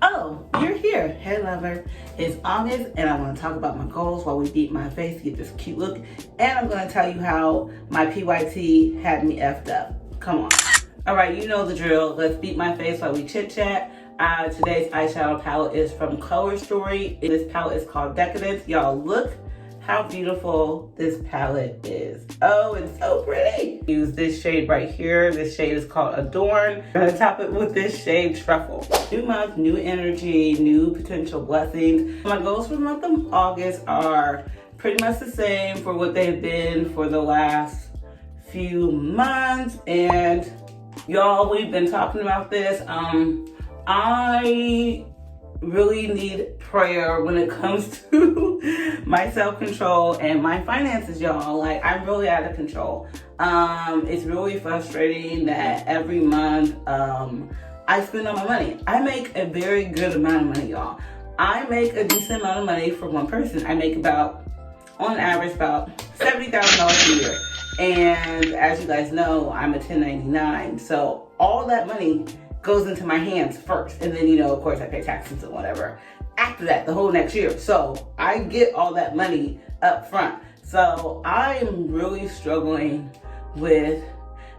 Oh, you're here. Hey lover, it's August and I want to talk about my goals while we beat my face to get this cute look. And I'm going to tell you how my PYT had me effed up. Come on. All right, you know the drill. Let's beat my face while we chit chat. Today's eyeshadow palette is from Color Story. This palette is called Decadence. Y'all look how beautiful this palette is. Oh, it's so pretty. Use this shade right here. This shade is called Adorn. I'm gonna top it with this shade Truffle. New month, new energy, new potential blessings. My goals for the month of August are pretty much the same for what they've been for the last few months. And y'all, we've been talking about this. I really need prayer when it comes to my self-control and my finances, y'all. Like, I'm really out of control. It's really frustrating that every month I spend all my money. I make a very good amount of money, y'all. I make a decent amount of money for one person. I make about, on average, about $70,000 a year. And as you guys know, I'm a 1099. So all that money goes into my hands first, and then, you know, of course I pay taxes and whatever after that the whole next year. So I get all that money up front. So I am really struggling with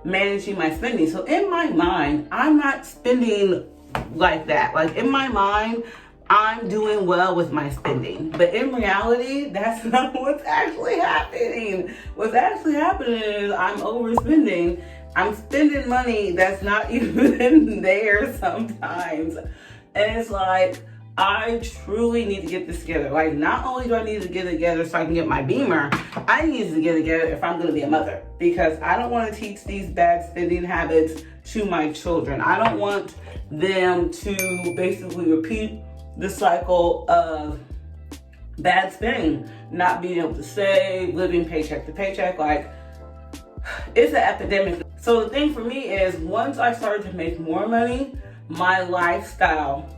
managing my spending. So in my mind, I'm not spending like that. Like, in my mind, I'm doing well with my spending, but in reality, that's not what's actually happening. What's actually happening is I'm overspending. I'm spending money that's not even there sometimes. And it's like, I truly need to get this together. Like, not only do I need to get it together so I can get my Beamer, I need to get it together if I'm gonna be a mother. Because I don't wanna teach these bad spending habits to my children. I don't want them to basically repeat the cycle of bad spending, not being able to save, living paycheck to paycheck. Like, it's an epidemic. So the thing for me is, once I started to make more money, my lifestyle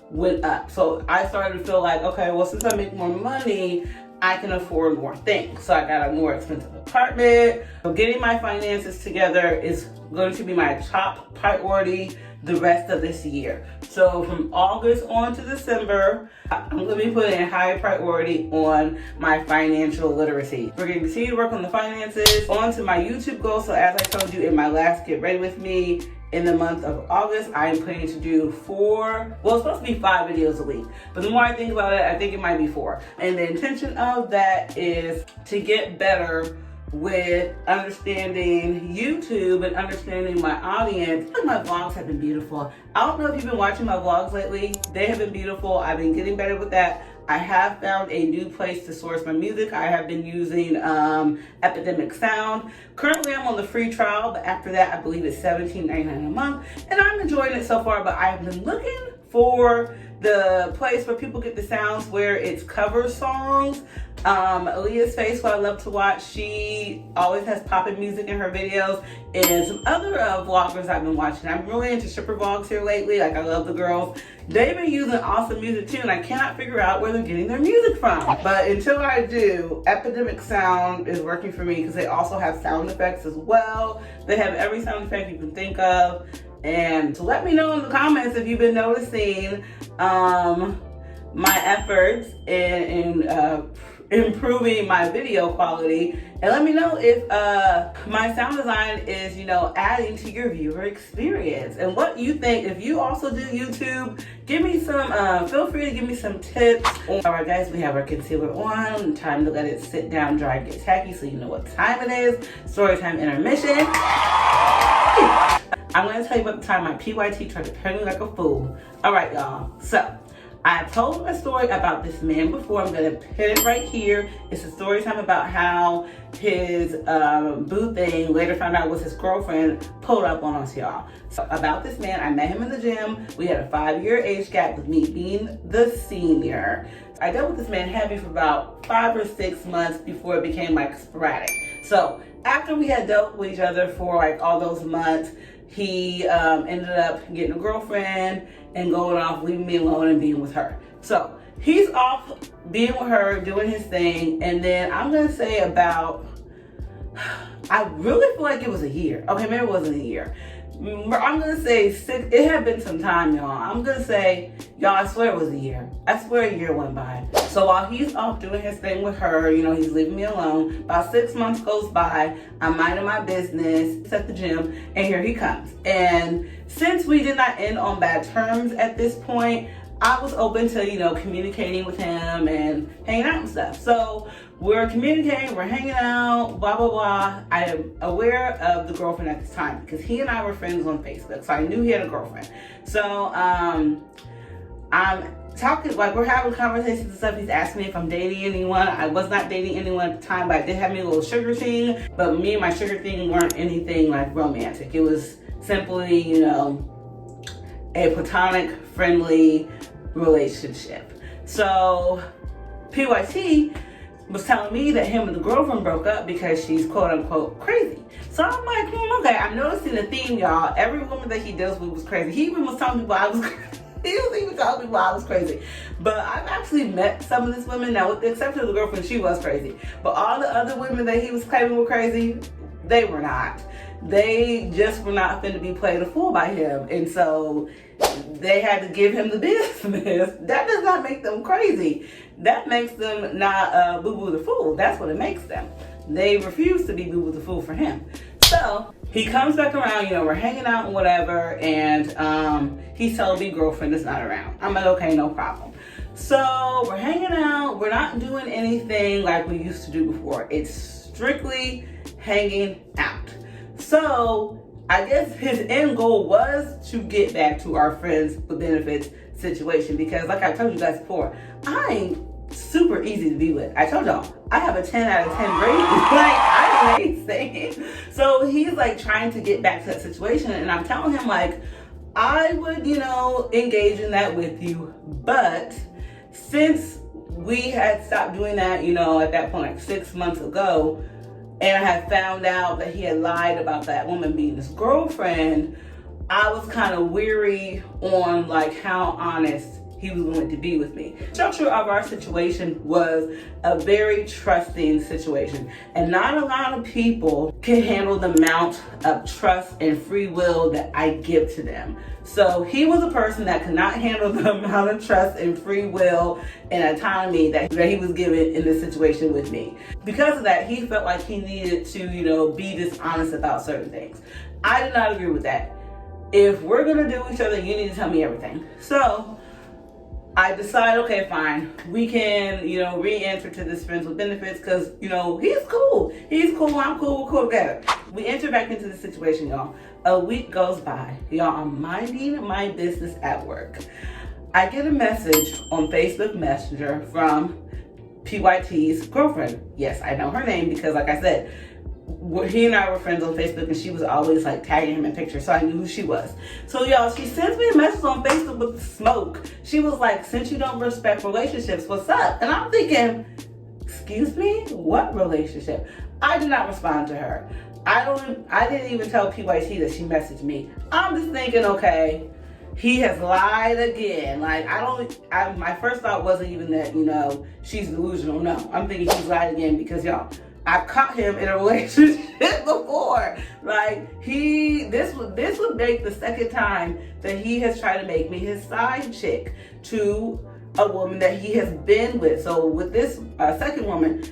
went up. So I started to feel like, okay, well, since I make more money, I can afford more things. So I got a more expensive apartment. So getting my finances together is going to be my top priority the rest of this year. So from August on to December, I'm going to be putting a high priority on my financial literacy. We're going to continue to work on the finances. On to my YouTube goals. So as I told you in my last Get Ready With Me, in the month of August, I am planning to do 4, well, it's supposed to be 5 videos a week. But the more I think about it, I think it might be 4. And the intention of that is to get better with understanding YouTube and understanding my audience. My vlogs have been beautiful. I don't know if you've been watching my vlogs lately. They have been beautiful. I've been getting better with that. I have found a new place to source my music. I have been using Epidemic Sound. Currently, I'm on the free trial, but after that, I believe it's $17.99 a month. And I'm enjoying it so far, but I've been looking for the place where people get the sounds where it's cover songs. Aaliyah's Face, who I love to watch, she always has poppin' music in her videos, and some other vloggers I've been watching. I'm really into stripper vlogs here lately. Like, I love the girls. They've been using awesome music too, and I cannot figure out where they're getting their music from. But until I do, Epidemic Sound is working for me because they also have sound effects as well. They have every sound effect you can think of. And so let me know in the comments if you've been noticing my efforts in improving my video quality, and let me know if my sound design is, you know, adding to your viewer experience and what you think. If you also do YouTube, give me some, feel free to give me some tips. All right, guys, we have our concealer on. Time to let it sit down, dry, and get tacky, so you know what time it is. Storytime intermission. I'm gonna tell you about the time my PYT tried to play me like a fool. All right, y'all. So I told a story about this man before. I'm gonna put it right here. It's a story time about how his boo thing later found out was his girlfriend pulled up on us, y'all. So about this man, I met him in the gym. We had a 5-year age gap with me being the senior. I dealt with this man heavy for about 5 or 6 months before it became like sporadic. So after we had dealt with each other for like all those months, he ended up getting a girlfriend and going off, leaving me alone and being with her. So he's off being with her, doing his thing, and then I'm gonna say about, I really feel like it was a year. Okay, maybe it wasn't a year. I'm gonna say 6. It had been some time, y'all. I'm gonna say, y'all, I swear it was a year. I swear a year went by. So while he's off doing his thing with her, you know, he's leaving me alone. About 6 months goes by. I'm minding my business at the gym, and here he comes. And since we did not end on bad terms at this point, I was open to, you know, communicating with him and hanging out and stuff. So we're communicating, we're hanging out, blah, blah, blah. I am aware of the girlfriend at this time because he and I were friends on Facebook. So I knew he had a girlfriend. So I'm talking, like we're having conversations and stuff. He's asking me if I'm dating anyone. I was not dating anyone at the time, but I did have me a little sugar thing. But me and my sugar thing weren't anything like romantic. It was simply, you know, a platonic, friendly relationship. So PYT was telling me that him and the girlfriend broke up because she's quote unquote crazy. So I'm like, okay, I'm noticing a theme, y'all. Every woman that he deals with was crazy. He even was telling people I was crazy. He was even telling people I was crazy. But I've actually met some of these women. Now, with the exception of the girlfriend, she was crazy. But all the other women that he was claiming were crazy, they were not. They just were not finna be played a fool by him. And so they had to give him the business. That does not make them crazy. That makes them not Boo-Boo the Fool. That's what it makes them. They refuse to be Boo-Boo the Fool for him. So he comes back around, you know, we're hanging out and whatever, and he's telling me girlfriend is not around. I'm like, okay, no problem. So we're hanging out. We're not doing anything like we used to do before. It's strictly hanging out. So I guess his end goal was to get back to our friends with benefits situation because like I told you guys before, I ain't super easy to be with. I told y'all, I have a 10 out of 10 rating. Like, I'm amazing. So he's like trying to get back to that situation and I'm telling him like, I would, you know, engage in that with you. But since we had stopped doing that, you know, at that point, 6 months ago, and I had found out that he had lied about that woman being his girlfriend, I was kind of weary on like how honest he was going to be with me. The structure of our situation was a very trusting situation. And not a lot of people can handle the amount of trust and free will that I give to them. So he was a person that could not handle the amount of trust and free will and autonomy that he was given in this situation with me. Because of that, he felt like he needed to, you know, be dishonest about certain things. I did not agree with that. If we're gonna do each other, you need to tell me everything. So I decide, okay, fine. We can, you know, re-enter to this friends with benefits because, you know, he's cool. He's cool, I'm cool, we're cool together. We enter back into the situation, y'all. A week goes by. Y'all, I'm minding my business at work. I get a message on Facebook Messenger from PYT's girlfriend. Yes, I know her name because, like I said, he and I were friends on Facebook and she was always like tagging him in pictures, so I knew who she was. So y'all, she sends me a message on Facebook with smoke. She was like, since you don't respect relationships, what's up? And I'm thinking, excuse me, what relationship? I did not respond to her. I didn't even tell PYT that she messaged me. I'm just thinking, okay, he has lied again. Like, my first thought wasn't even that, you know, she's delusional. No, I'm thinking he's lied again because y'all, I've caught him in a relationship before. Like, this would make the second time that he has tried to make me his side chick to a woman that he has been with. So with this second woman,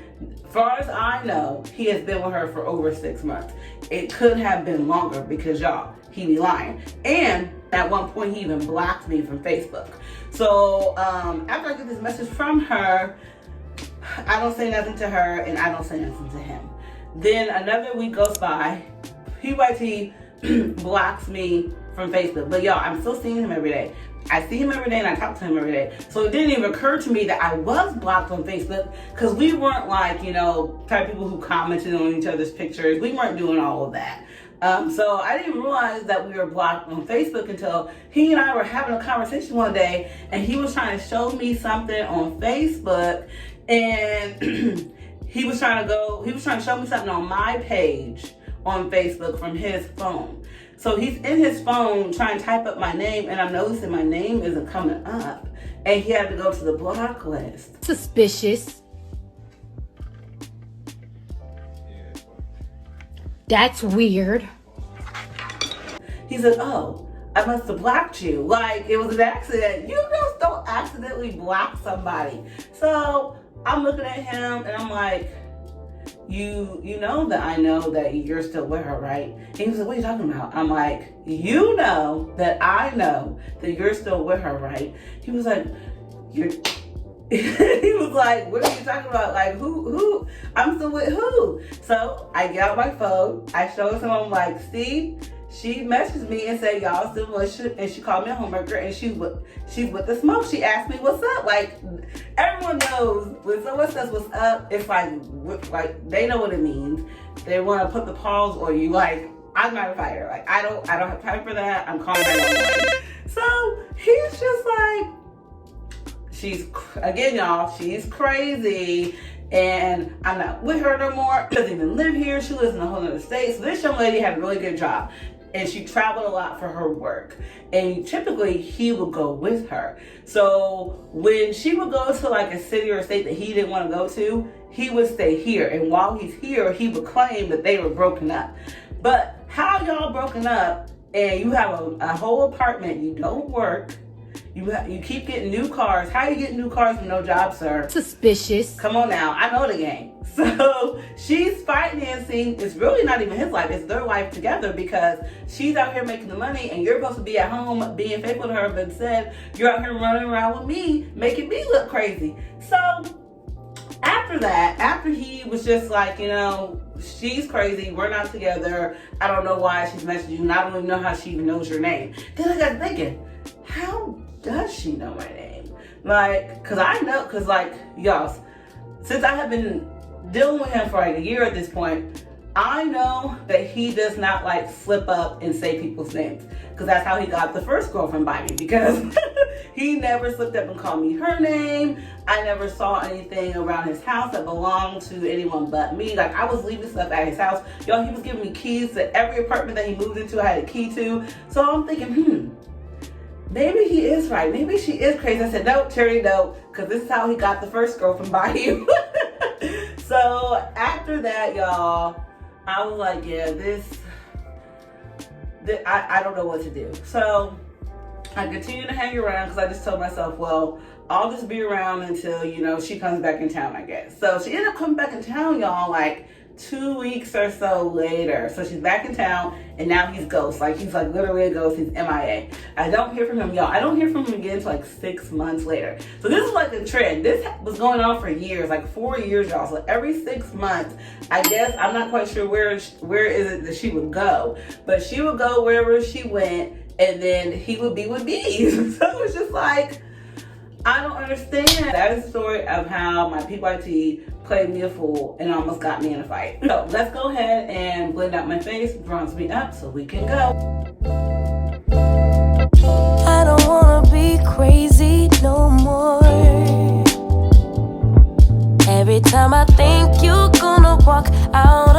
as far as I know, he has been with her for over 6 months. It could have been longer because y'all, he be lying. And at one point, he even blocked me from Facebook. So after I get this message from her, I don't say nothing to her and I don't say nothing to him. Then another week goes by. PYT blocks me from Facebook. But y'all, I'm still seeing him every day. I see him every day and I talk to him every day. So it didn't even occur to me that I was blocked on Facebook because we weren't like, you know, type of people who commented on each other's pictures. We weren't doing all of that. So I didn't realize that we were blocked on Facebook until he and I were having a conversation one day and he was trying to show me something on Facebook and he was trying to show me something on my page on Facebook from his phone. So he's in his phone trying to type up my name and I'm noticing my name isn't coming up and he had to go to the block list. Suspicious. That's weird. He said, oh, I must have blocked you. Like, it was an accident. You just don't accidentally block somebody. So I'm looking at him and I'm like, you know that I know that you're still with her, right? And he was like, what are you talking about? I'm like, you know that I know that you're still with her, right? He was like, you're... He was like, what are you talking about? Like, who? I'm still with who? So I get out my phone. I show him. I'm like, see? She messaged me and said, y'all still relationship, and she called me a homewrecker, and she's with the smoke. She asked me what's up. Like, everyone knows when someone says what's up, it's like they know what it means. They want to put the pause on you. Like, I'm not a fighter. Like, I don't have time for that. I'm calling 911. So he's just like, again, y'all, she's crazy. And I'm not with her no more. She doesn't even live here. She lives in a whole other state. So this young lady had a really good job. And she traveled a lot for her work. And typically, he would go with her. So when she would go to like a city or a state that he didn't want to go to, he would stay here. And while he's here, he would claim that they were broken up. But how y'all broken up and you have a whole apartment, you don't work, you keep getting new cars. How you getting new cars with no job, sir? Suspicious. Come on now, I know the game. So she's financing, it's really not even his life, it's their life together, because she's out here making the money and you're supposed to be at home being faithful to her, but instead you're out here running around with me, making me look crazy. So after that, after he was just like, you know, she's crazy, we're not together, I don't know why she's messaging you, and I don't even know how she even knows your name. Then I got thinking, how does she know my name? Like, cause like, y'all, since I have been dealing with him for like a year at this point, I know that he does not like slip up and say people's names, because that's how he got the first girlfriend by me, because he never slipped up and called me her name. I never saw anything around his house that belonged to anyone but me. Like, I was leaving stuff at his house. Y'all, he was giving me keys to every apartment that he moved into. I had a key to. So I'm thinking, maybe he is right. Maybe she is crazy. I said, no, Terry, no, because this is how he got the first girlfriend by you. So after that, y'all, I was like, yeah, I don't know what to do. So I continued to hang around, because I just told myself, well, I'll just be around until, you know, she comes back in town, I guess. So she ended up coming back in town, y'all, like 2 weeks or so later. So she's back in town, and now he's ghost. Like, he's like literally a ghost. He's MIA. I don't hear from him, y'all. I don't hear from him again until like 6 months later. So this is like the trend. This was going on for years, like 4 years, y'all. So every 6 months, I guess, I'm not quite sure where is it that she would go, but she would go wherever she went, and then he would be with me. So it's just like, I don't understand. That is the story of how my PYT played me a fool and almost got me in a fight. So let's go ahead and blend out my face, bronze me up so we can go. I don't wanna be crazy no more. Every time I think you're gonna walk out